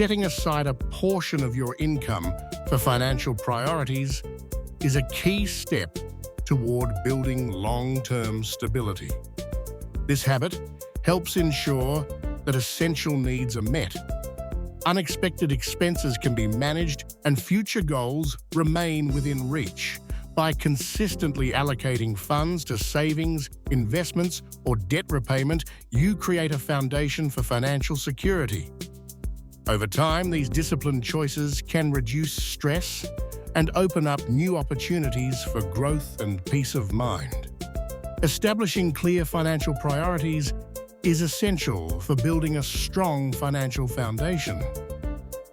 setting aside a portion of your income for financial priorities is a key step toward building long-term stability. This habit helps ensure that essential needs are met, unexpected expenses can be managed, and future goals remain within reach. By consistently allocating funds to savings, investments, or debt repayment, you create a foundation for financial security. Over time, these disciplined choices can reduce stress and open up new opportunities for growth and peace of mind. Establishing clear financial priorities is essential for building a strong financial foundation.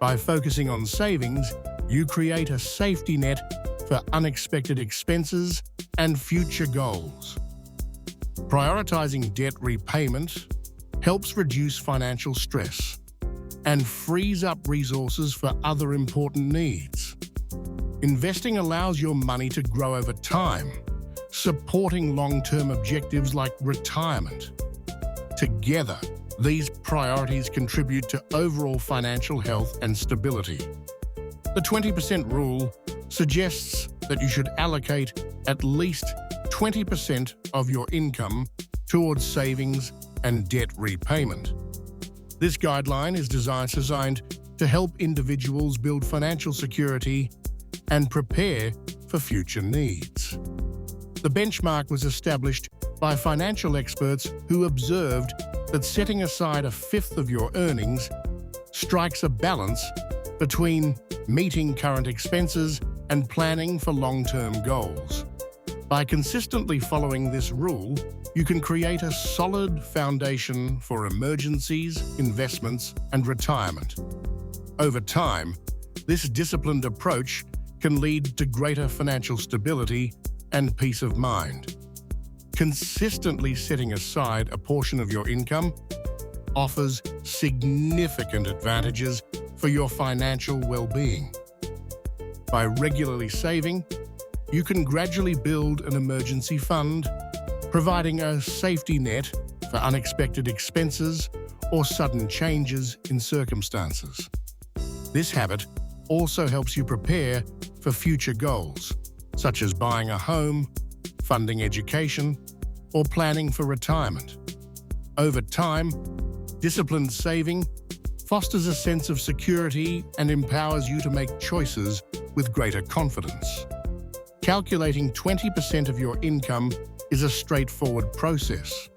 By focusing on savings, you create a safety net for unexpected expenses and future goals. Prioritizing debt repayment helps reduce financial stress and frees up resources for other important needs. Investing allows your money to grow over time, supporting long-term objectives like retirement. Together, these priorities contribute to overall financial health and stability. The 20% rule suggests that you should allocate at least 20% of your income towards savings and debt repayment. This guideline is designed to help individuals build financial security and prepare for future needs. The benchmark was established by financial experts who observed that setting aside a fifth of your earnings strikes a balance between meeting current expenses and planning for long-term goals. By consistently following this rule, you can create a solid foundation for emergencies, investments, and retirement. Over time, this disciplined approach can lead to greater financial stability and peace of mind. Consistently setting aside a portion of your income offers significant advantages for your financial well-being. By regularly saving, you can gradually build an emergency fund, providing a safety net for unexpected expenses or sudden changes in circumstances. This habit also helps you prepare for future goals, such as buying a home, funding education, or planning for retirement. Over time, disciplined saving fosters a sense of security and empowers you to make choices with greater confidence. Calculating 20% of your income is a straightforward process.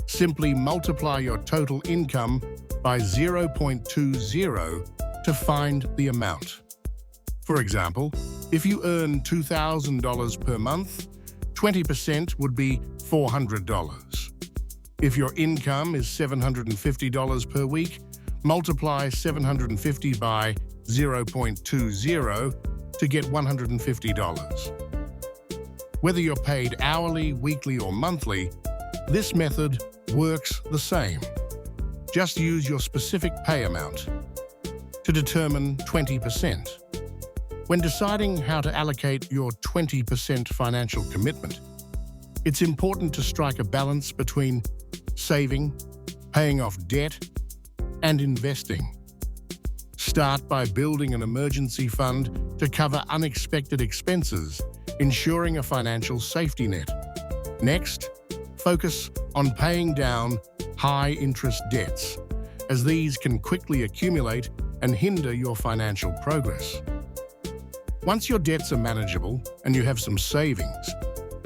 Simply multiply your total income by 0.20 to find the amount. For example, if you earn $2,000 per month, 20% would be $400. If your income is $750 per week, multiply 750 by 0.20 to get $150. Whether you're paid hourly, weekly, or monthly, this method works the same. Just use your specific pay amount to determine 20%. When deciding how to allocate your 20% financial commitment, it's important to strike a balance between saving, paying off debt, and investing. Start by building an emergency fund to cover unexpected expenses, ensuring a financial safety net. Next, focus on paying down high-interest debts, as these can quickly accumulate and hinder your financial progress. Once your debts are manageable and you have some savings,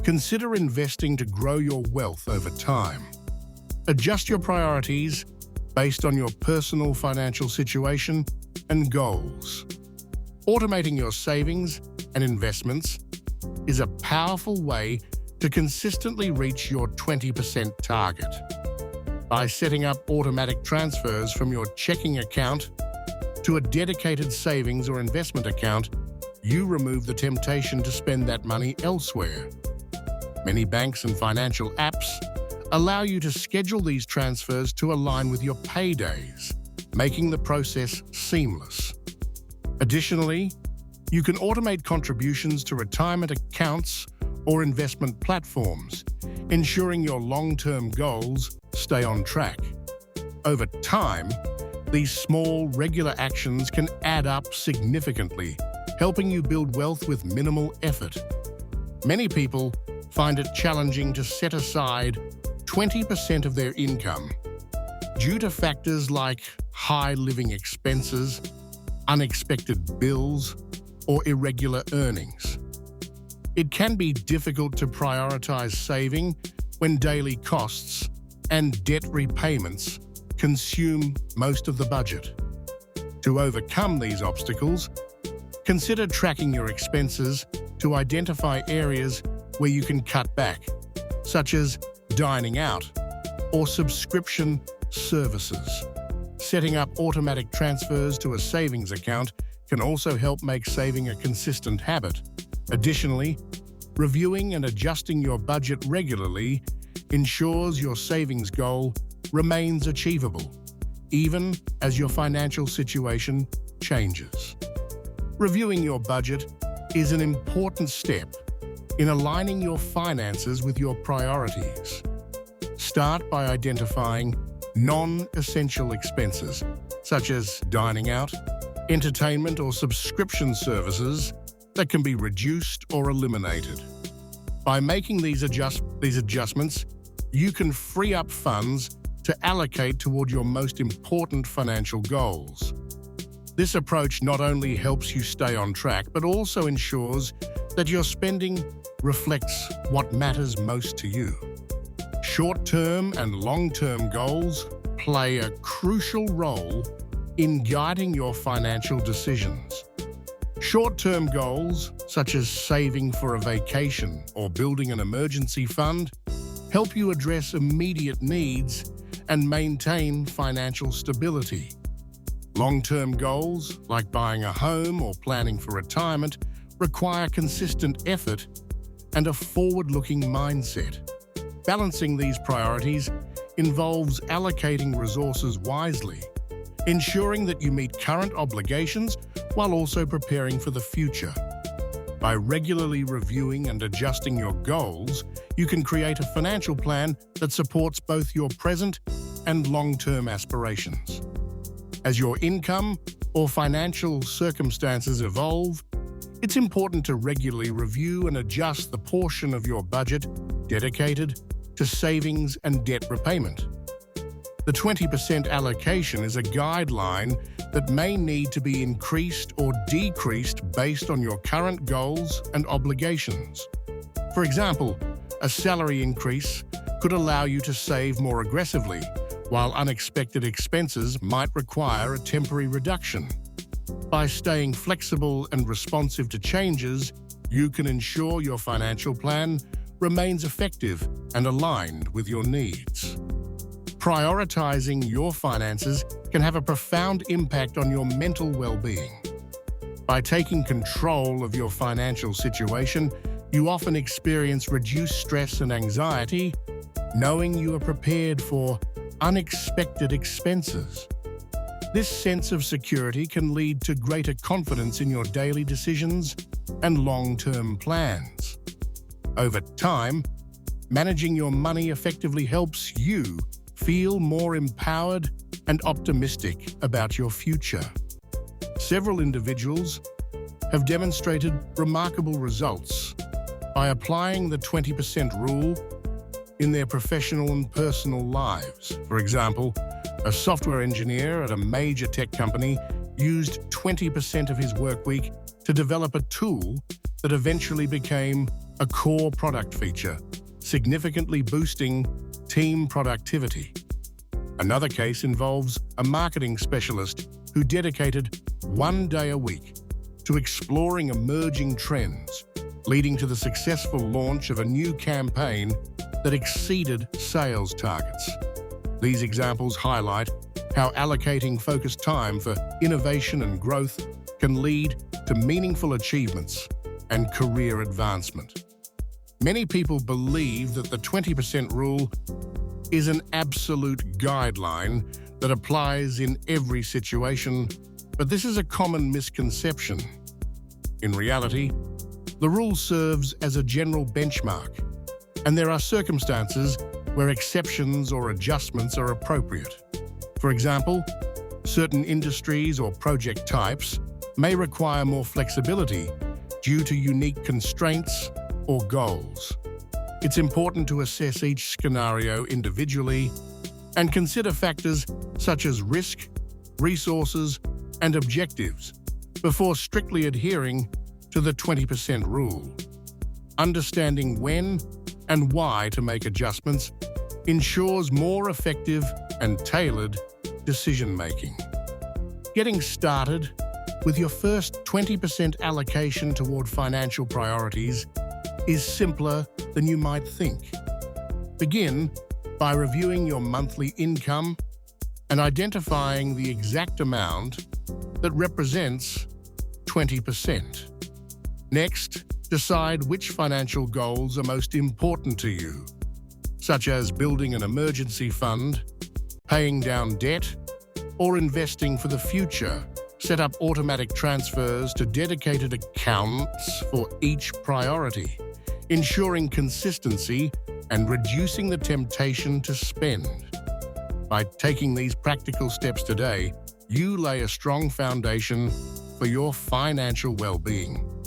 consider investing to grow your wealth over time. Adjust your priorities based on your personal financial situation and goals. Automating your savings and investments is a powerful way to consistently reach your 20% target. By setting up automatic transfers from your checking account to a dedicated savings or investment account, you remove the temptation to spend that money elsewhere. Many banks and financial apps allow you to schedule these transfers to align with your paydays, making the process seamless. Additionally, you can automate contributions to retirement accounts or investment platforms, ensuring your long-term goals stay on track. Over time, These small, regular actions can add up significantly, helping you build wealth with minimal effort. Many people find it challenging to set aside 20% of their income due to factors like high living expenses, unexpected bills, or irregular earnings. It can be difficult to prioritize saving when daily costs and debt repayments consume most of the budget. To overcome these obstacles, consider tracking your expenses to identify areas where you can cut back, such as dining out or subscription services. Setting up automatic transfers to a savings account can also help make saving a consistent habit. Additionally, reviewing and adjusting your budget regularly ensures your savings goal remains achievable, even as your financial situation changes. Reviewing your budget is an important step in aligning your finances with your priorities. Start by identifying non-essential expenses, such as dining out, entertainment, or subscription services that can be reduced or eliminated. By making these adjustments, you can free up funds to allocate toward your most important financial goals. This approach not only helps you stay on track, but also ensures that your spending reflects what matters most to you. Short-term and long-term goals play a crucial role in guiding your financial decisions. Short-term goals, such as saving for a vacation or building an emergency fund, help you address immediate needs and maintain financial stability. Long-term goals, like buying a home or planning for retirement, require consistent effort and a forward-looking mindset. Balancing these priorities involves allocating resources wisely, ensuring that you meet current obligations while also preparing for the future. By regularly reviewing and adjusting your goals, you can create a financial plan that supports both your present and long-term aspirations. As your income or financial circumstances evolve, it's important to regularly review and adjust the portion of your budget dedicated to savings and debt repayment. The 20% allocation is a guideline that may need to be increased or decreased based on your current goals and obligations. For example, a salary increase could allow you to save more aggressively, while unexpected expenses might require a temporary reduction. By staying flexible and responsive to changes, you can ensure your financial plan remains effective and aligned with your needs. Prioritizing your finances can have a profound impact on your mental well-being. By taking control of your financial situation, you often experience reduced stress and anxiety, knowing you are prepared for unexpected expenses. This sense of security can lead to greater confidence in your daily decisions and long-term plans. Over time, managing your money effectively helps you feel more empowered and optimistic about your future. Several individuals have demonstrated remarkable results by applying the 20% rule in their professional and personal lives. For example, a software engineer at a major tech company used 20% of his work week to develop a tool that eventually became a core product feature, significantly boosting team productivity. Another case involves a marketing specialist who dedicated 1 day a week to exploring emerging trends, leading to the successful launch of a new campaign that exceeded sales targets. These examples highlight how allocating focused time for innovation and growth can lead to meaningful achievements and career advancement. Many people believe that the 20% rule is an absolute guideline that applies in every situation, but this is a common misconception. In reality, the rule serves as a general benchmark, and there are circumstances where exceptions or adjustments are appropriate. For example, Certain industries or project types may require more flexibility due to unique constraints or goals. It's important to assess each scenario individually and consider factors such as risk, resources, and objectives before strictly adhering to the 20% rule. Understanding when and why to make adjustments ensures more effective and tailored decision-making. Getting started with your first 20% allocation toward financial priorities is simpler than you might think. Begin by reviewing your monthly income and identifying the exact amount that represents 20%. Next, decide which financial goals are most important to you, such as building an emergency fund, paying down debt, or investing for the future. Set up automatic transfers to dedicated accounts for each priority, ensuring consistency and reducing the temptation to spend. By taking these practical steps today, you lay a strong foundation for your financial well-being.